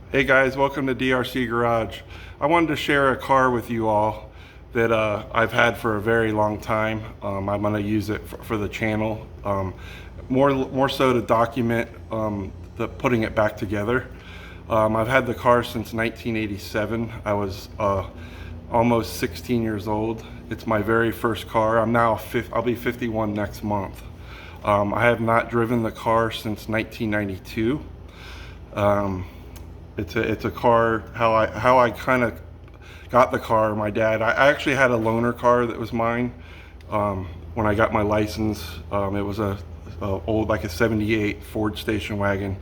Hey guys, welcome to DRC Garage. I wanted to share a car with you all that I've had for a very long time. I'm going to use it for the channel, more so to document the putting it back together. I've had the car since 1987. I was almost 16 years old. It's my very first car. I'll be 51 next month. I have not driven the car since 1992. It's a car. How I kind of got the car. My dad. I actually had a loaner car that was mine when I got my license. It was a old, like a '78 Ford station wagon,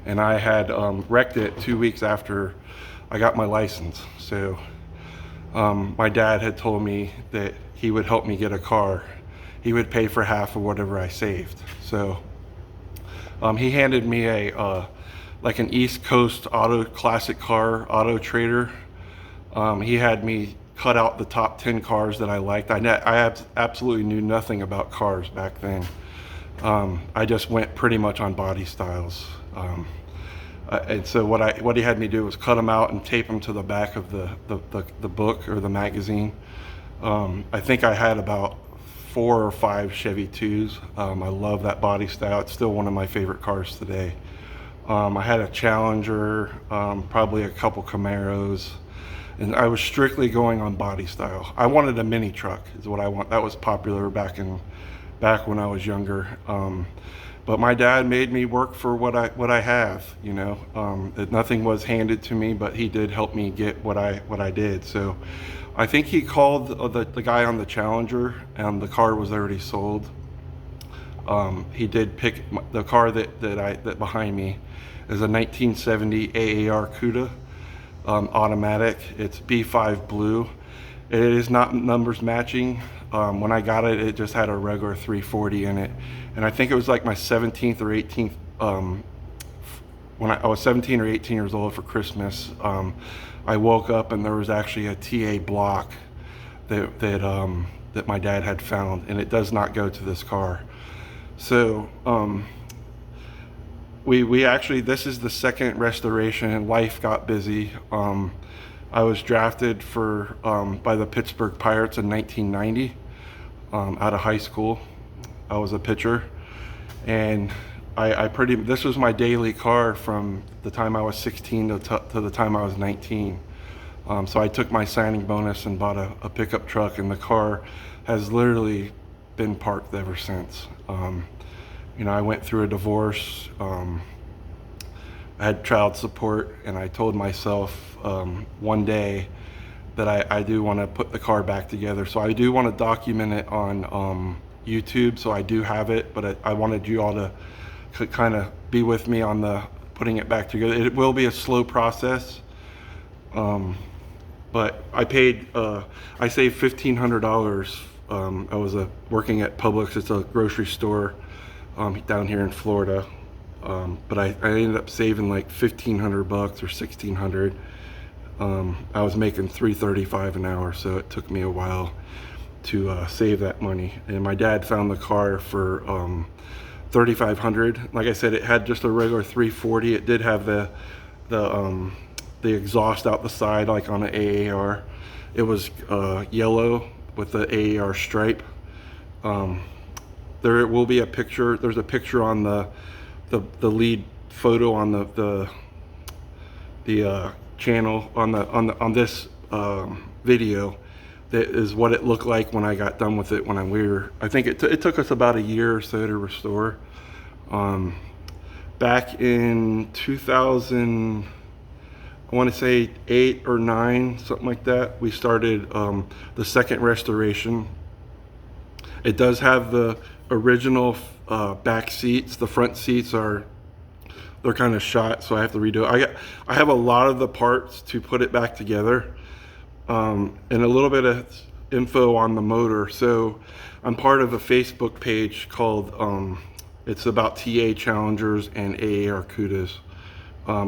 and I had wrecked it 2 weeks after I got my license. So my dad had told me that he would help me get a car. He would pay for half of whatever I saved. So he handed me like an East Coast classic car auto trader. He had me cut out the top 10 cars that I liked. I absolutely knew nothing about cars back then. I just went pretty much on body styles. And so what he had me do was cut them out and tape them to the back of the book or the magazine. I think I had about 4 or 5 Chevy 2s. I love that body style. It's still one of my favorite cars today. I had a Challenger, probably a couple Camaros, and I was strictly going on body style. I wanted a mini truck is what I want. That was popular back when I was younger. But my dad made me work for what I have, you know. Nothing was handed to me, but he did help me get what I did. So I think he called the guy on the Challenger, and the car was already sold. He did pick the car that behind me is a 1970 AAR CUDA automatic. It's B5 blue. It is not numbers matching. When I got it, it just had a regular 340 in it, and I think it was like my 17th or 18th. When I was 17 or 18 years old for Christmas, I woke up and there was actually a TA block that my dad had found, and it does not go to this car. So we actually, this is the second restoration, and life got busy. I was drafted by the Pittsburgh Pirates in 1990 out of high school. I was a pitcher, and this was my daily car from the time I was 16 to the time I was 19. So I took my signing bonus and bought a pickup truck, and the car has literally been parked ever since. You know, I went through a divorce. I had child support, and I told myself one day that I do want to put the car back together. So I do want to document it on YouTube. So I do have it, but I wanted you all to kind of be with me on the putting it back together. It will be a slow process. But I saved $1,500. I was working at Publix. It's a grocery store down here in Florida. But I ended up saving like $1,500 or $1,600. I was making $3.35 an hour, so it took me a while to save that money. And my dad found the car for $3,500. Like I said, it had just a regular 340. It did have the exhaust out the side, like on an AAR. It was yellow with the AAR stripe. There will be a picture. There's a picture on the lead photo on the channel on this video. That is what it looked like when I got done with it. I think it took us about a year or so to restore. Back in 2000, I want to say 8 or 9, something like that, we started the second restoration. It does have the original back seats. The front seats they're kind of shot, so I have to redo it. I have a lot of the parts to put it back together, and a little bit of info on the motor. So I'm part of a Facebook page called it's about TA Challengers and AAR CUDAs,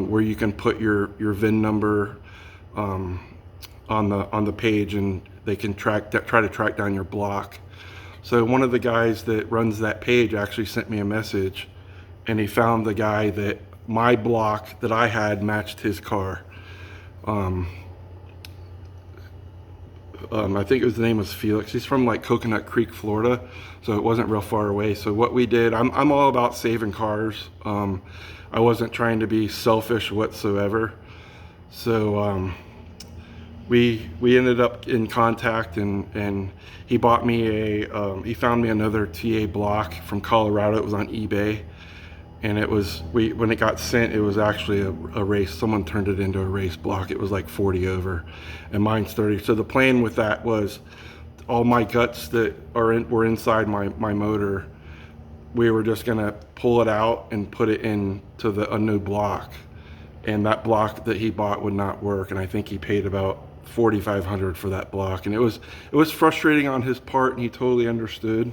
where you can put your VIN number on the page, and they can try to track down your block. So one of the guys that runs that page actually sent me a message, and he found the guy that my block that I had matched his car. I think the name was Felix. He's from like Coconut Creek, Florida, so it wasn't real far away. So what we did, I'm all about saving cars. I wasn't trying to be selfish whatsoever. So we ended up in contact, and he bought me he found me another TA block from Colorado. It was on eBay. And it was, when it got sent, it was actually a race. Someone turned it into a race block. It was like 40 over, and mine's 30. So the plan with that was all my guts that were inside my motor, we were just gonna pull it out and put it into a new block. And that block that he bought would not work. And I think he paid about $4,500 for that block. And it was frustrating on his part, and he totally understood.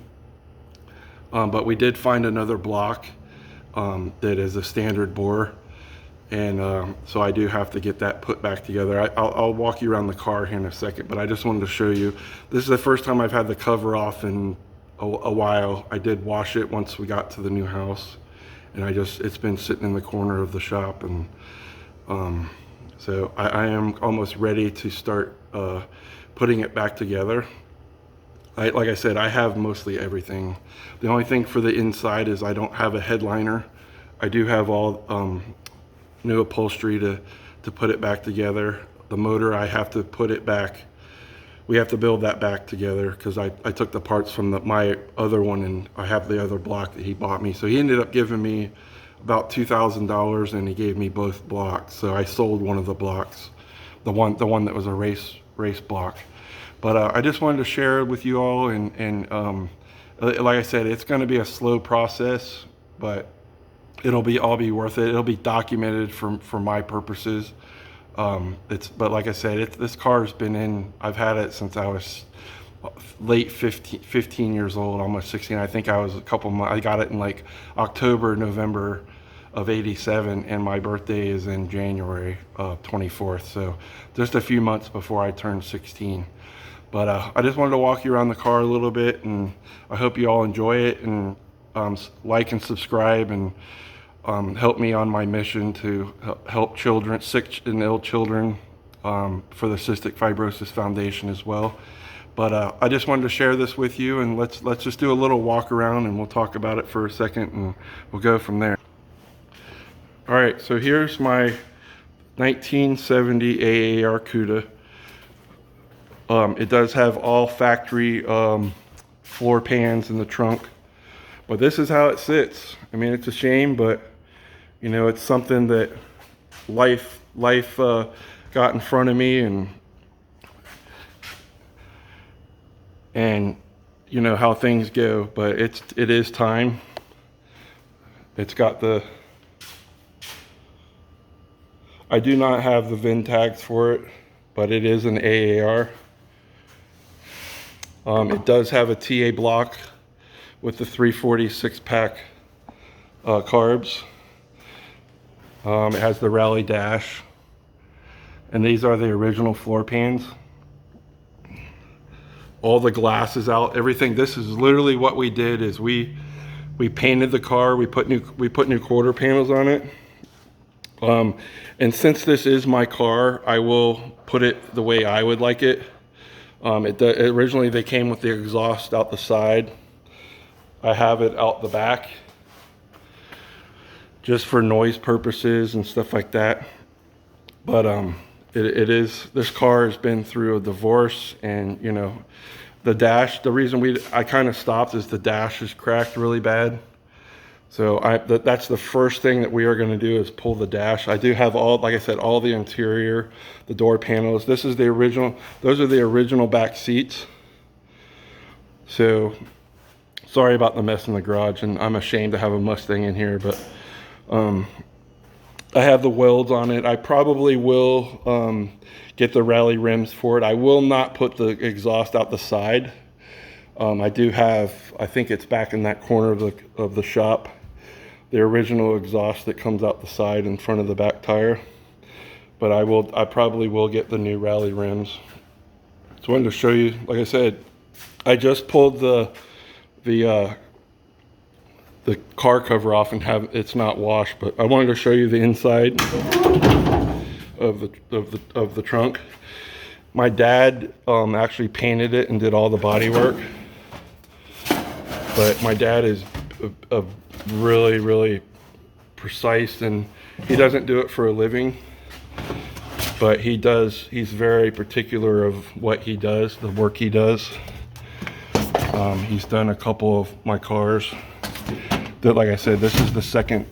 But we did find another block that is a standard bore, and so I do have to get that put back together. I'll walk you around the car here in a second, but I just wanted to show you, this is the first time I've had the cover off in a while. I did wash it once we got to the new house, and it's been sitting in the corner of the shop, and so I am almost ready to start putting it back together. Like I said, I have mostly everything. The only thing for the inside is I don't have a headliner. I do have all new upholstery to put it back together. The motor, I have to put it back. We have to build that back together because I took the parts from my other one, and I have the other block that he bought me. So he ended up giving me about $2,000, and he gave me both blocks. So I sold one of the blocks, the one that was a race block. But I just wanted to share it with you all, and like I said, it's going to be a slow process, but it'll all be worth it. It'll be documented for my purposes. But like I said, this car's been I've had it since I was late 15 years old, almost 16. I think I was a couple months. I got it in like October, November of '87, and my birthday is in January 24th. So just a few months before I turned 16. But I just wanted to walk you around the car a little bit, and I hope you all enjoy it, and like and subscribe, and help me on my mission to help children, sick and ill children, for the Cystic Fibrosis Foundation as well. But I just wanted to share this with you, and let's just do a little walk around, and we'll talk about it for a second, and we'll go from there. All right, so here's my 1970 AAR CUDA. It does have all factory floor pans in the trunk, but this is how it sits. I mean, it's a shame, but you know, it's something that life got in front of me, and you know how things go. But it is time. It's got I do not have the VIN tags for it, but it is an AAR. It does have a TA block with the 340 6-pack carbs. It has the rally dash, and these are the original floor pans. All the glass is out, everything. This is literally what we did, is we painted the car, we put new quarter panels on it. And since this is my car, I will put it the way I would like it. Originally they came with the exhaust out the side. I have it out the back just for noise purposes and stuff like that. But this car has been through a divorce, and you know, the dash, the reason I kind of stopped is the dash is cracked really bad. So that's the first thing that we are going to do, is pull the dash. I do have like I said, all the interior, the door panels. This is the original, those are the original back seats. So sorry about the mess in the garage, and I'm ashamed to have a Mustang in here, but I have the welds on it. I probably will get the rally rims for it. I will not put the exhaust out the side. I do have, I think it's back in that corner of the shop, the original exhaust that comes out the side in front of the back tire. But I probably will get the new rally rims. Just wanted to show you, like I said, I just pulled the the car cover off and have it's not washed. But I wanted to show you the inside of the trunk. My dad actually painted it and did all the body work. But my dad is a really precise, and he doesn't do it for a living, but he's very particular of what he does, the work he does. He's done a couple of my cars that, like I said, this is the second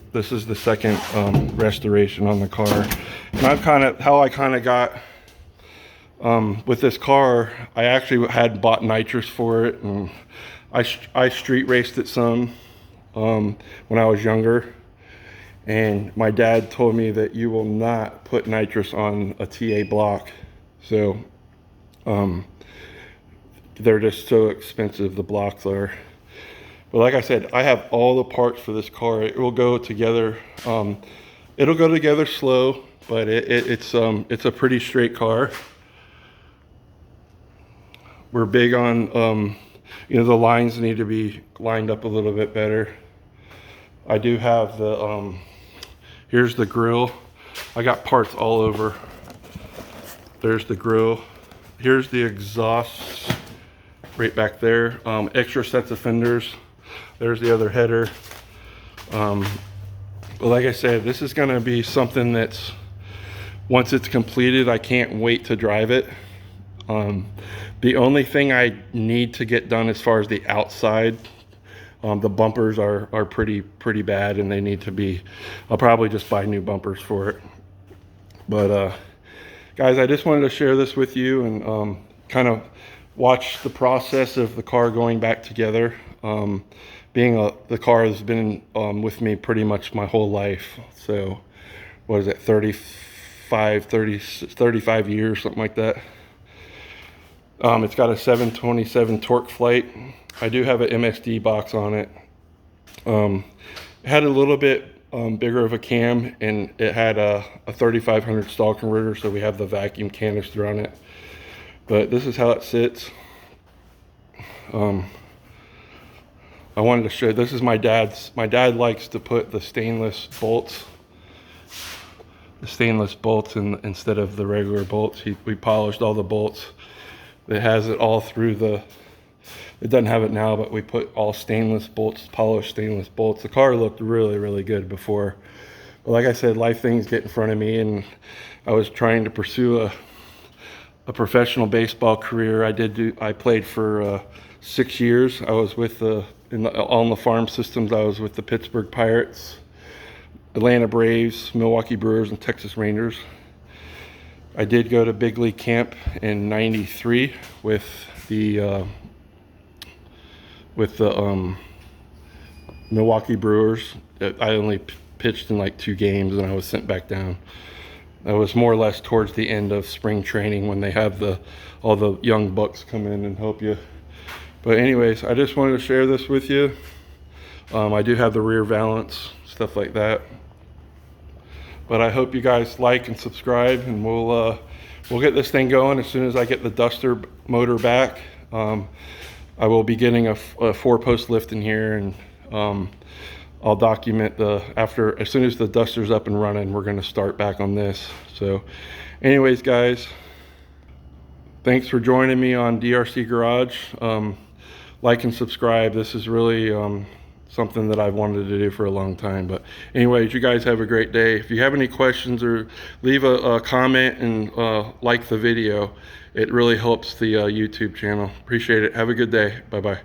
restoration on the car. And how I kind of got with this car, I actually had bought nitrous for it, and I street raced it some when I was younger, and my dad told me that you will not put nitrous on a TA block. So they're just so expensive, the blocks are. But like I said, I have all the parts for this car. It will go together. It'll go together slow, but it's a pretty straight car. We're big on you know, the lines need to be lined up a little bit better. I do have the here's the grill. I got parts all over. There's the grill. Here's the exhaust right back there. Extra sets of fenders. There's the other header. But like I said, this is gonna be something that's, once it's completed, I can't wait to drive it. The only thing I need to get done as far as the outside, the bumpers are pretty bad, and they need to be, I'll probably just buy new bumpers for it. But guys, I just wanted to share this with you and kind of watch the process of the car going back together. The car has been with me pretty much my whole life. So what is it, 35 years, something like that. It's got a 727 torque flight. I do have an MSD box on it. It had a little bit bigger of a cam, and it had a 3500 stall converter, so we have the vacuum canister on it. But this is how it sits. I wanted to show, this is my dad's. My dad likes to put the stainless bolts in instead of the regular bolts. We polished all the bolts. It has it all through it doesn't have it now, but we put all stainless bolts, polished stainless bolts. The car looked really good before. But like I said, life things get in front of me, and I was trying to pursue a professional baseball career. I played for 6 years. I was with on the farm systems. I was with the Pittsburgh Pirates, Atlanta Braves, Milwaukee Brewers, and Texas Rangers. I did go to big league camp in '93 with the Milwaukee Brewers. I only pitched in like 2 games, and I was sent back down. That was more or less towards the end of spring training, when they have all the young bucks come in and help you. But anyways, I just wanted to share this with you. I do have the rear valance, stuff like that. But I hope you guys like and subscribe, and we'll get this thing going as soon as I get the Duster motor back. I will be getting a 4-post lift in here, and I'll document as soon as the Duster's up and running, we're going to start back on this. So anyways, guys, thanks for joining me on DRC Garage. Like and subscribe. This is really something that I've wanted to do for a long time. But anyways, you guys have a great day. If you have any questions, or leave a comment and like the video, it really helps the YouTube channel. Appreciate it. Have a good day. Bye-bye.